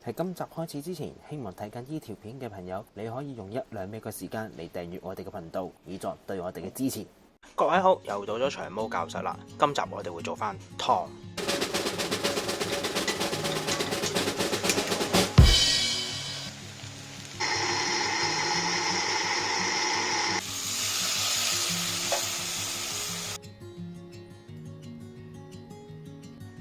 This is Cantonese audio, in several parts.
喺今集開始之前，希望睇緊呢條片嘅朋友，你可以用1-2秒嘅時間嚟訂閱我哋嘅頻道，以作對我哋嘅支持。各位好，又到咗長毛教室啦。今集我哋會做翻湯。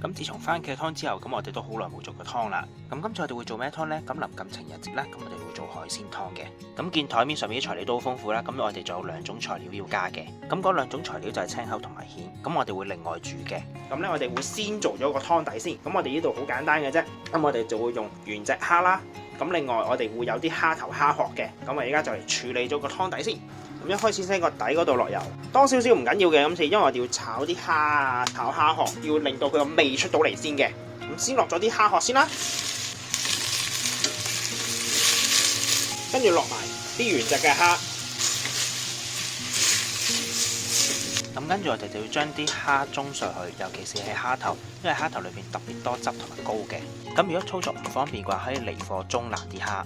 咁自從番茄湯之後，咁我哋都好耐冇做過湯啦。咁今次我哋會做咩湯呢？咁臨近情人節啦，咁我哋會做海鮮湯嘅。咁見台面上面啲材料都好豐富啦。咁我哋仲有2種材料要加嘅。咁嗰2種材料就係青口同埋蜆。咁我哋會另外煮嘅。咁呢，我哋會先做咗個湯底先。咁我哋呢度好簡單嘅啫。咁我哋就會用原隻蝦啦。咁另外我哋會有啲蝦頭蝦殼嘅。咁我而家就嚟處理咗個湯底先。咁一開始先喺個底嗰度落油，多少少唔緊要嘅。今次因為我哋要炒啲蝦啊，炒蝦殼，要令到佢個味出到嚟先嘅。咁先落咗啲蝦殼先啦，跟住落埋啲原隻嘅蝦。咁跟住我哋就要將啲蝦舂碎去，尤其是係蝦頭，因為蝦頭裏邊特別多汁同埋膏嘅。咁如果操作唔方便嘅話，可以離火舂爛啲蝦。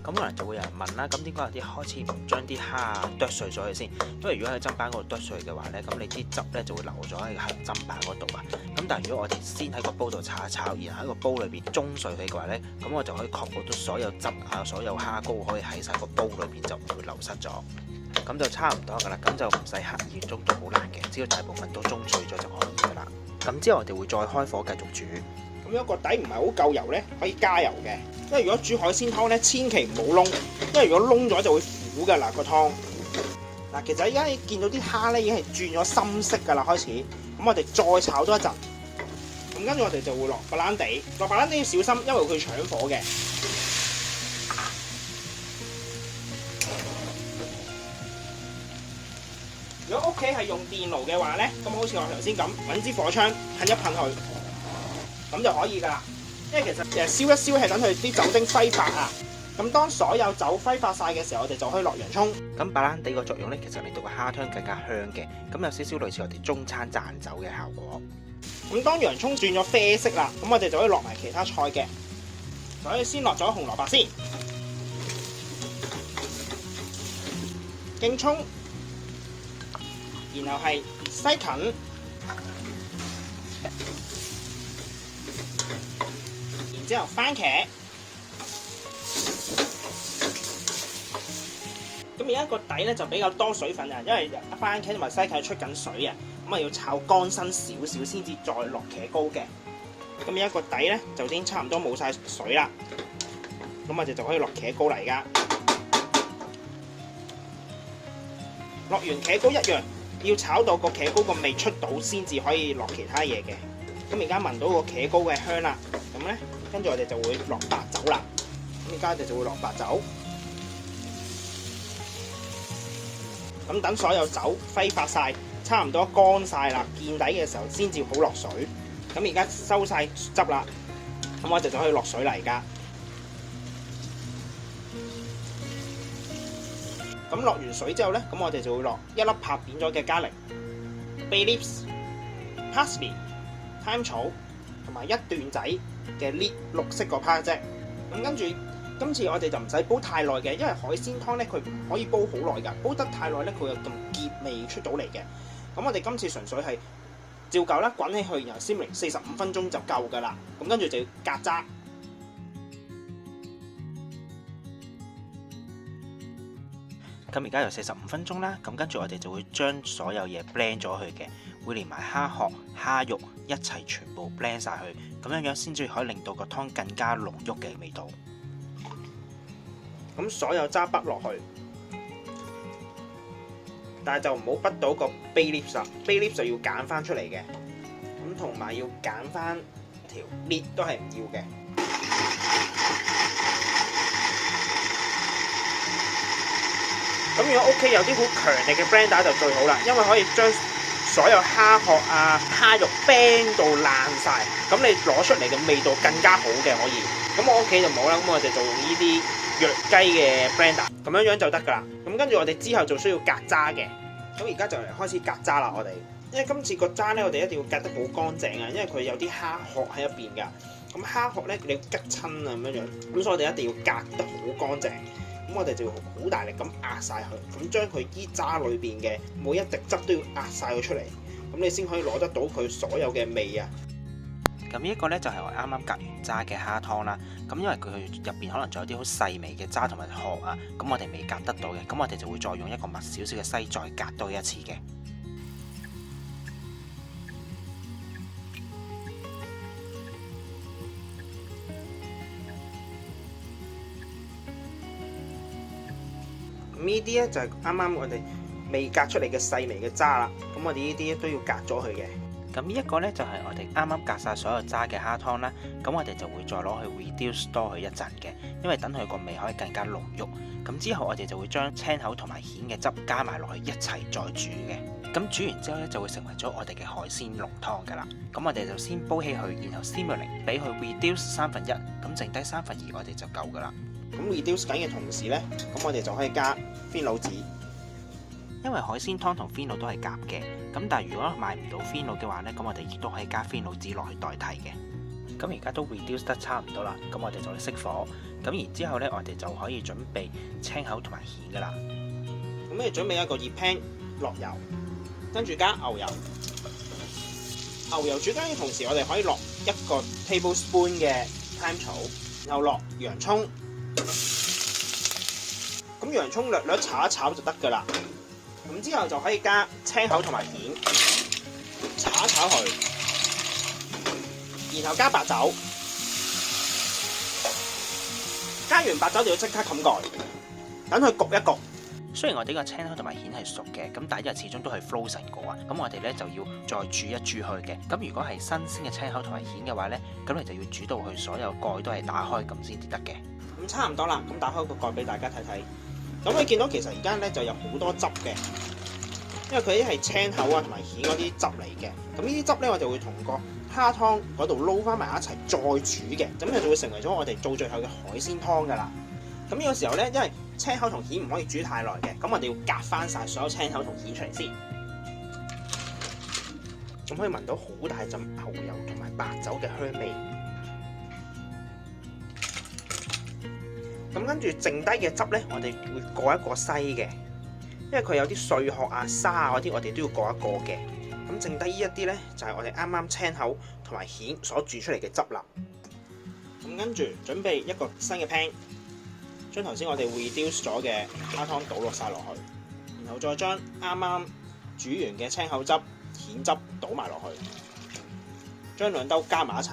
咁可能就會有人問啦，咁點解有啲開始唔將啲蝦剁碎咗佢先？因為如果喺砧板嗰度剁碎嘅話咧，咁你啲汁咧就會流咗喺個砧板嗰度啊。咁但係如果我哋先喺個煲度炒一炒，然後喺個煲裏邊舂碎佢嘅話咧，咁我就可以確保到所有汁啊、所有蝦膏可以喺晒個煲裏邊，就唔會流失咗。咁就差唔多噶啦，咁就唔使刻意舂到好爛嘅，只要大部分都舂碎咗就可以噶啦。咁之後我哋會再開火繼續煮。咁如果個底唔係好夠油咧，可以加油嘅。因為如果煮海鮮湯咧，千祈唔好燶，因為如果燶咗就會苦噶啦個湯。嗱，其實而家你見到啲蝦咧已經係轉咗深色噶啦，開始。咁我哋再炒多一陣。咁跟住我哋就會落白蘭地，落白蘭地要小心，因為佢搶火嘅。如果屋企係用電爐嘅話咧，咁好似我頭先咁，揾支火槍噴一噴佢，咁就可以噶啦。因為其實燒一燒係等佢啲酒精揮發啊。咁當所有酒揮發晒嘅時候，我哋就可以落洋葱。咁白蘭地個作用咧，其實令到個蝦湯更加香嘅。咁有少少類似我哋中餐讚酒嘅效果。咁當洋葱轉咗啡色啦，咁我哋就可以落埋其他菜嘅。所以先落咗紅蘿蔔先，勁葱，然後係西芹。之後番茄，咁而家個底咧就比較多水分啊，因為番茄同埋西芹出緊水啊，咁啊要炒乾身少少先至再落茄膏嘅。咁而家個底咧就已經差唔多冇晒水啦，咁我哋就可以落茄膏嚟噶。落完茄膏一樣要炒到個茄膏個味出到先至可以落其他嘢嘅。咁而家聞到個茄膏嘅香啦，咁咧。跟住我哋就會落白酒啦，咁而家我哋就會落白酒，咁等所有酒揮發晒，差唔多乾晒啦，見底嘅時候先至好落水。咁而家收晒汁啦，咁我哋就可以落水嚟㗎。咁落完水之後咧，咁我哋就會落1粒拍扁咗嘅加力、bay leaves、parsley、thyme草同埋1段仔嘅綠色個 part 啫。咁跟住今次我哋就唔使煲太耐嘅，因為海鮮湯咧佢唔可以煲好耐㗎，煲得太耐咧佢有咁澀味出到嚟嘅。咁我哋今次純粹係照舊啦，滾起去，然後simmer 45分鐘就夠㗎啦。咁跟住就要隔渣。咁而家又45分鐘啦，咁跟住我哋就會將所有嘢 blend 咗去嘅，會連埋蝦殼、蝦肉一齊全部 blend 晒去，咁樣樣先至可以令到個湯更加濃郁嘅味道。咁所有渣筆落去，但係就唔好筆到個 bay leaves 啦，bay leaves 就要揀翻出嚟嘅，咁同埋要揀翻條 lid 都係唔要嘅。咁如果屋企有啲好強力嘅 blender 就最好啦，因為可以將所有蝦殼啊、蝦肉 blend 到爛晒，咁你攞出嚟嘅味道更加好嘅可以。咁我屋企就冇啦，咁我哋就用呢啲弱雞嘅 blender，咁樣樣就得噶啦。咁跟住我哋之後就需要隔渣嘅，咁而家就嚟開始隔渣啦。我哋因為今次個渣咧，我哋一定要隔得好乾淨啊，因為佢有啲蝦殼喺入邊噶。咁蝦殼咧你要吉親啊咁樣樣，咁所以我哋一定要隔得好乾淨。咁我哋就要好大力咁壓晒佢，咁將佢啲渣裏邊嘅每一滴汁都要壓晒佢出嚟，咁你先可以攞得到佢所有嘅味啊！咁呢一個呢，就係我啱啱隔完渣嘅蝦湯啦。咁因為佢入邊可能仲有啲好細微嘅渣同埋殼啊，咁我哋未隔得到嘅，咁我哋就會再用一個密少少嘅篩再隔多一次嘅。咁呢啲咧就係啱啱我哋未隔出嚟嘅細微嘅渣啦，咁我哋呢啲都要隔咗佢嘅。咁呢一個呢，就係我哋啱啱隔晒所有渣嘅蝦湯啦，咁我哋就會再攞去 reduce 多佢一陣嘅，因為等佢個味可以更加濃郁。咁之後我哋就會將青口同埋蜆嘅汁加埋落去一齊再煮嘅。咁煮完之後呢，就會成為咗我哋嘅海鮮濃湯噶啦。咁我哋就先煲起佢，然後 simmering 俾佢 reduce 1/3，咁剩低2/3我哋就夠噶啦。咁 reduce 緊嘅同時咧，咁我哋就可以加鮮滷子。因為海鮮湯同鮮滷都係夾嘅，咁但係如果買唔到鮮滷嘅話呢，咁我哋亦都可以加鮮滷子落去代替嘅。咁而家都 reduce 得差唔多啦，咁我哋就去熄火。咁然之後呢，我哋就可以準備青口同埋蜆噶啦。咁你準備一個熱 pan 落油，跟住加牛油。牛油煮緊嘅同時，我哋可以落1個 tablespoon 嘅 thyme 草，然後落洋葱。咁洋葱略炒一炒就得噶啦。咁之後就可以加青口同埋蜆，炒一炒佢，然後加白酒。加完白酒就要即刻冚蓋，等佢焗一焗。雖然我哋個青口同埋蜆係熟嘅，咁但係因為始終都係 frozen 過啊，咁我哋呢就要再煮一煮佢嘅。咁如果係新鮮嘅青口同埋蜆嘅話呢，咁你就要煮到佢所有蓋都係打開咁先至得嘅。咁差唔多啦，咁打開個蓋俾大家睇睇。咁你見到其實而家咧就有好多汁嘅，因為佢啲係青口啊同埋蜆嗰啲汁嚟嘅。咁呢啲汁咧我哋會同個蝦湯嗰度撈翻埋一齊再煮嘅，咁就會成為咗我哋做最後嘅海鮮湯噶啦。咁呢個時候咧，因為青口同蜆唔可以煮太耐嘅，咁我哋要隔翻晒所有青口同蜆出嚟先。咁可以聞到好大陣牛油同埋白酒嘅香味。咁跟住剩低嘅汁咧，我哋會過一過篩嘅，因為佢有啲碎殼啊、沙啊嗰啲，我哋都要過一過嘅。咁剩低呢一啲咧，就係我哋啱啱青口同埋蜆所煮出嚟嘅汁啦。咁跟住準備一個新嘅 pan， 將頭先我哋 reduce 咗嘅蝦湯倒落晒落去，然後再將啱啱煮完嘅青口汁、蜆汁倒埋落去，將兩兜加埋一齊。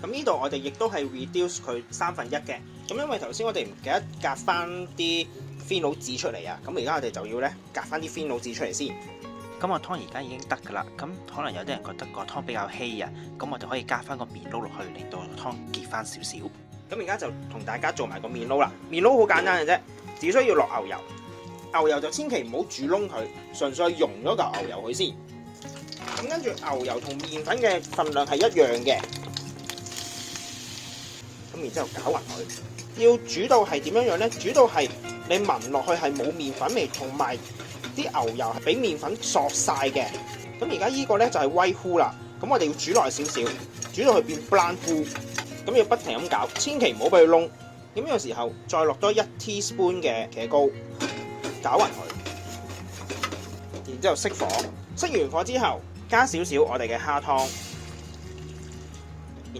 咁呢度我哋亦都係 reduce 佢1/3嘅。咁因為頭先我哋唔記得隔翻啲鮮滷子出嚟啊，咁而家我哋就要咧隔翻啲鮮滷子出嚟先。咁個湯而家已經得噶啦，咁可能有啲人覺得個湯比較稀啊，咁我哋可以加翻個麵撈落去，令到個湯結翻少少。咁而家就同大家做埋個麵撈啦。麵撈好簡單嘅啫，只需要落牛油，牛油就千祈唔好煮燶佢，純粹溶咗嚿牛油佢先。咁跟住牛油同麵粉嘅份量係一樣嘅，咁然之後攪勻佢。要煮到係點樣樣咧？煮到係你聞落去係冇麵粉味，同埋啲牛油係俾麵粉索晒嘅。咁而家呢個咧就係威糊啦。咁我哋要煮耐少少，煮到佢變 brown 糊。咁要不停咁攪，千祈唔好俾佢燶。咁呢個時候再落多1 teaspoon 嘅茄膏，攪勻佢。然之後熄火，熄完火之後加少少我哋嘅蝦湯，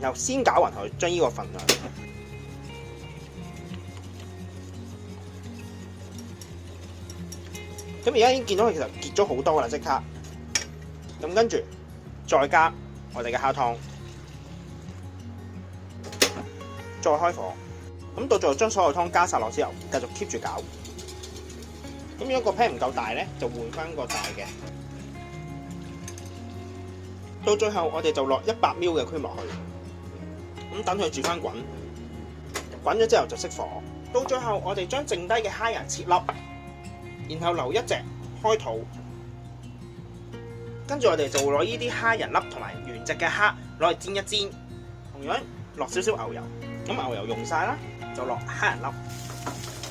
然後先攪勻佢，將呢個份量。咁而家已經見到佢其實結咗好多啦，即刻。咁跟住再加我哋嘅蝦湯，再開火。咁到最後將所有湯加晒落之後，繼續 keep 住攪。咁如果個 pan 唔夠大咧，就換翻個大嘅。到最後我哋就落100 ml 嘅 cream 落去，咁等佢煮翻滾。滾咗之後就熄火。到最後我哋將剩低嘅蝦仁切粒。然後留一隻開肚，跟住我哋就會攞呢啲蝦仁粒同埋原隻嘅蝦攞去煎一煎，同樣落少少牛油，咁牛油用晒啦，就落蝦仁粒，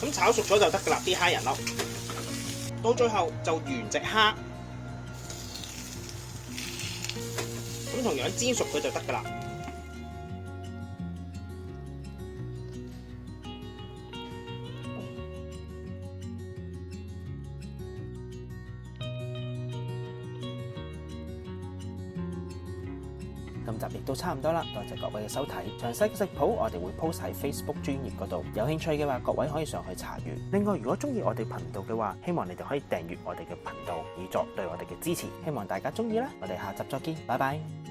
咁炒熟咗就得噶啦啲蝦仁粒。到最後就原隻蝦，咁同樣煎熟佢就得噶啦。今集亦都差唔多啦，多謝各位嘅收睇。詳細嘅食譜我哋會 post 喺 Facebook 專頁嗰度，有興趣嘅話，各位可以上去查閱。另外，如果中意我哋頻道嘅話，希望你哋可以訂閱我哋嘅頻道，以作對我哋嘅支持。希望大家中意啦，我哋下集再見，拜拜。